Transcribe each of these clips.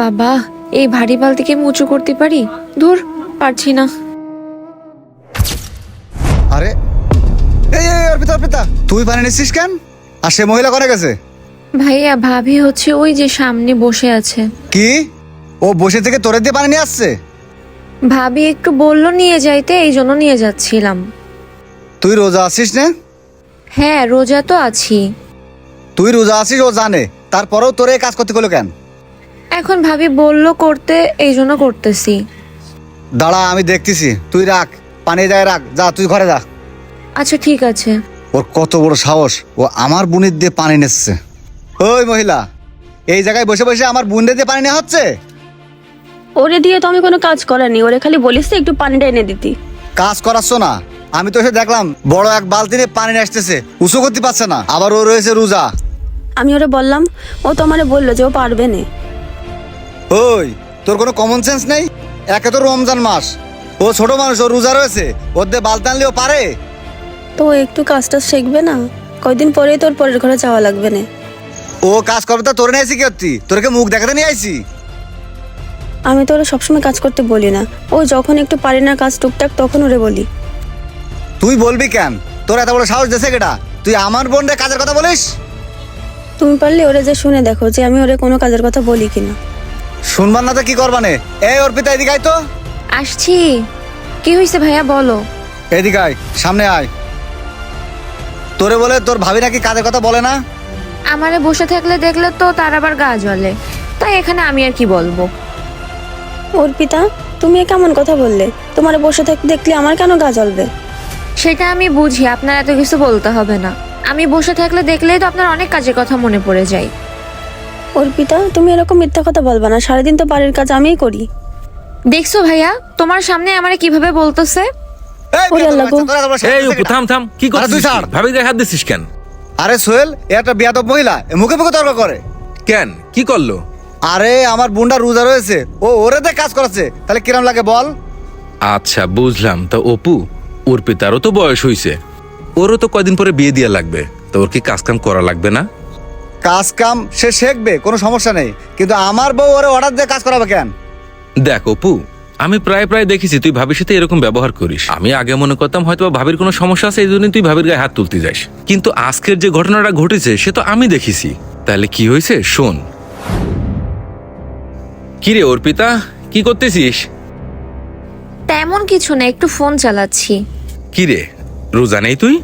বাবা, এই ভারী বালতিকে আমি উঁচু করতে পারি? ধুর, পারছি না। আরে এই এই অর্পিতা অর্পিতা, তুই পানি নিচ্ছিস কেন? আর সে মহিলা কোনে গেছে? ভাইয়া, ভাবি হচ্ছে ওই যে সামনে বসে আছে। কি? ও বসে থেকে তোরে দিয়ে পানি নিয়ে আসছে? ভাবি একটু বললো নিয়ে যাইতে, এই জন্য নিয়ে যাচ্ছিলাম। তুই রোজা আছিস না? হ্যাঁ, রোজা তো আছি। তুই রোজা আছিস ও জানে, তারপরেও তোরে এই কাজ করতে গেলো কেন? এখন ভাবি বললো করতে, এই জন্য করতেছি। দাঁড়া, আমি দেখতেছি। তুই রাখ, পানি যায় রাখ, যা তুই ঘরে যা। আচ্ছা ঠিক আছে। ওর কত বড় সাহস, ও আমার বোনের দিয়ে পানি নিচ্ছে। ওই মহিলা, এই জায়গায় বসে বসে আমার বোনদের দিয়ে পানি নেওয়া হচ্ছে? ওরে দিয়ে তো আমি কোনো কাজ করানি, ওরে খালি বলিস একটু পানিটা এনে দিতি। কাজ করাচ্ছ না? আমি তো এসে দেখলাম বড় এক বালতি নিয়ে পানি নিয়ে আসতেছে, উঁচু করতে পারছে না, আবার ও রয়েছে রোজা। আমি ওরে বললাম, ও তো আমারে বললো যে ও পারবে না। ওই, তোর কোনো কমন সেন্স নেই? একে তো রমজান মাস, ও ছোট মানুষ, ও রোজা রয়েছে, ওর দিয়ে বালতি আনলেও পারে? তো ও একটু কাজটা শিখবে না? কয়দিন পরেই তোর পরের ঘরে যাওয়া লাগবে না। ও কাজ করবে তা তোরে নিয়ে আসি কি হচ্ছি? তোরকে মুখ দেখাতে নিয়ে আইছি? আমি তো ওরে সবসময় কাজ করতে বলি না, ও যখন একটু পারি না কাজ টুকটাক তখন ওরে বলি। তুই বলবি কেন? তোর এত বড় সাহস দেশে কেটা? তুই আমার বোন রে কাজের কথা বলিস? তুমি পারলে ওরে যে শুনে দেখো যে আমি ওরে কোনো কাজের কথা বলি কিনা। শুনবার না তো কি করবানে? এই অর্পিতা, এদিকে আয় তো। আসছি। কি হয়েছে ভাইয়া, বলো। এদিকে আয়, সামনে আয়। তোরে বলে তোর ভাবি নাকি কাজের কথা বলে না? আমারে বসে থাকলে দেখলে তো তার আবার গা জ্বলে, তাই এখানে আমি আর কি বলবো। অর্পিতা, তুমি এ কেমন কথা বললে? তোমার বসে থাকতে দেখলে আমার কেন গা জ্বলবে? সেটা আমি বুঝি, আপনার এত কিছু বলতে হবে না। আমি বসে থাকলে দেখলেই তো আপনার অনেক কাজের কথা মনে পড়ে যায়। অর্পিতা, তুমি এরকম মিথ্যা কথা বলবা না, সারাদিন তো বাড়ির কাজ আমিই করি। দেখছো ভাইয়া, তোমার সামনে আমারে কিভাবে বলতেছে। এই ওরে আল্লাহ গো। তোর এত বড় সাহস এই দেশে অপু, কেটা? থাম থাম, কি আরে করছিস তুই ছাড়। ভাবি গায়ে হাত দিছিস কেন? আরে সোহেল, এ একটা বেয়াদব মহিলা, এ মুখে মুখে তর্ক করে। কেন, কি করলো? আরে আমার বোনটা রোজা রয়েছে, ও ওরে দিয়ে কাজ করাচ্ছে, তাহলে কিরম লাগে বল? আচ্ছা বুঝলাম। তা অপু, অর্পিতারও তো বয়স হইছে, ওরও তো কয়দিন পরে বিয়ে দিয়া লাগবে, তো ওর কি কাজ কাম করা লাগবে না? কাজ কাম সে শিখবে, কোনো সমস্যা নেই, কিন্তু আমার বউ ওরে অর্ডার দিয়ে কাজ করাবে কেন? দেখ অপু, আমি প্রায় প্রায় দেখেছি তুই ভাবির সাথে এরকম ব্যবহার করিস। আমি আগে মনে করতাম হয়তো ভাবির কোনো সমস্যা আছে, এই জন্য তুই ভাবির গায়ে হাত তুলতে যাস, কিন্তু আজকের যে ঘটনাটা ঘটেছে সে তো আমি দেখেছি। তাহলে কি হয়েছে শোন। কিরে অর্পিতা, কি করতেছিস? তেমন কিছু না, একটু ফোন চালাচ্ছি। কিরে, রোজা নেই তুই?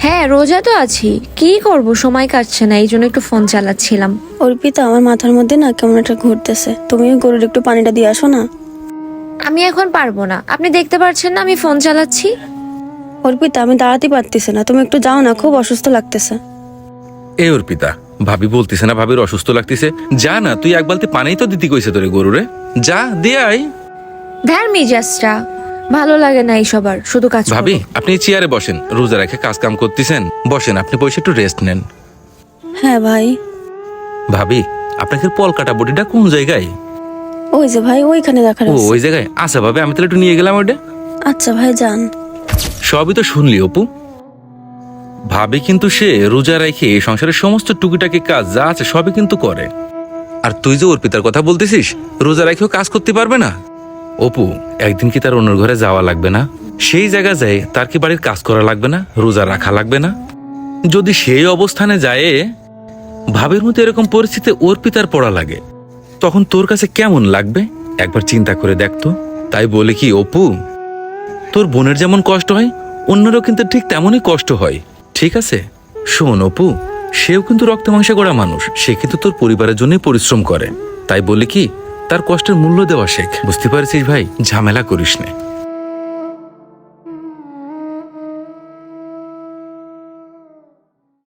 হ্যাঁ, রোজা তো আছি, কি করব, সময় কাটছে না, এই জন্য একটু ফোন চালাচ্ছিলাম। অর্পিতা, আমার মাথার মধ্যে না কেমন একটা ঘুরতেছে, তুমি গরুর একটু পানিটা দিয়ে আসো না। আমি এখন পারবো না, আপনি দেখতে পাচ্ছেন না আমি ফোন চালাচ্ছি। অর্পিতা, আমি দাঁড়াতে পারতেছি না, তুমি একটু যাও না, খুব অসুস্থ লাগতেছে। এ অর্পিতা, ভাবি বলতেছে না ভাবির অসুস্থ লাগতেছে, যা না তুই এক বালতি পানি তো দিতে কইছে তোরে গরুরে, যা দিয়ে আয়। ধ্যার মিজাজটা ভালো লাগে না এই সবার, শুধু কাজ করবো। ভাবি আপনি চেয়ারে বসেন, রোজা রেখে কাজ কাম করতেছেন, বসেন, আপনি বসে একটু রেস্ট নেন। হ্যাঁ ভাই। ভাবি, আপনাকে পলকাটা বডিটা কোন জায়গায়? ওই যে ভাই, ওইখানে রাখার ও আছে। ওই জায়গায় আচ্ছা ভাবি, আমি তাহলে একটু নিয়ে গেলাম ওইটা। আচ্ছা ভাই, যান। সবই তো শুনলি অপু, ভাবি কিন্তু সে রোজা রেখে সংসারের সমস্ত টুকিটাকি কাজ যা আছে সবই কিন্তু করে। আর তুই যে অর্পিতার কথা বলতেছিস রোজা রেখেও কাজ করতে পারবে না, অপু একদিন কি তার অন্যর ঘরে যাওয়া লাগবে না? সেই জায়গা যায় তার কি বাড়ির কাজ করা লাগবে না, রোজা রাখা লাগবে না? যদি সেই অবস্থানে যায় ভাবের মতো এরকম পরিস্থিতি অর্পিতার পড়া লাগে, তখন তোর কাছে কেমন লাগবে একবার চিন্তা করে দেখতো। তাই বলে কি অপু, তোর বোনের যেমন কষ্ট হয় অন্যরও কিন্তু ঠিক তেমনই কষ্ট হয়, ঠিক আছে? শোন অপু, সেও কিন্তু রক্ত মাংসে গড়া মানুষ, সে কিন্তু তোর পরিবারের জন্যই পরিশ্রম করে, তাই বলে কি তার কষ্টের মূল্য দেওয়া শেখ, বুঝতে পারছিস ভাই? ঝামেলা করিস না।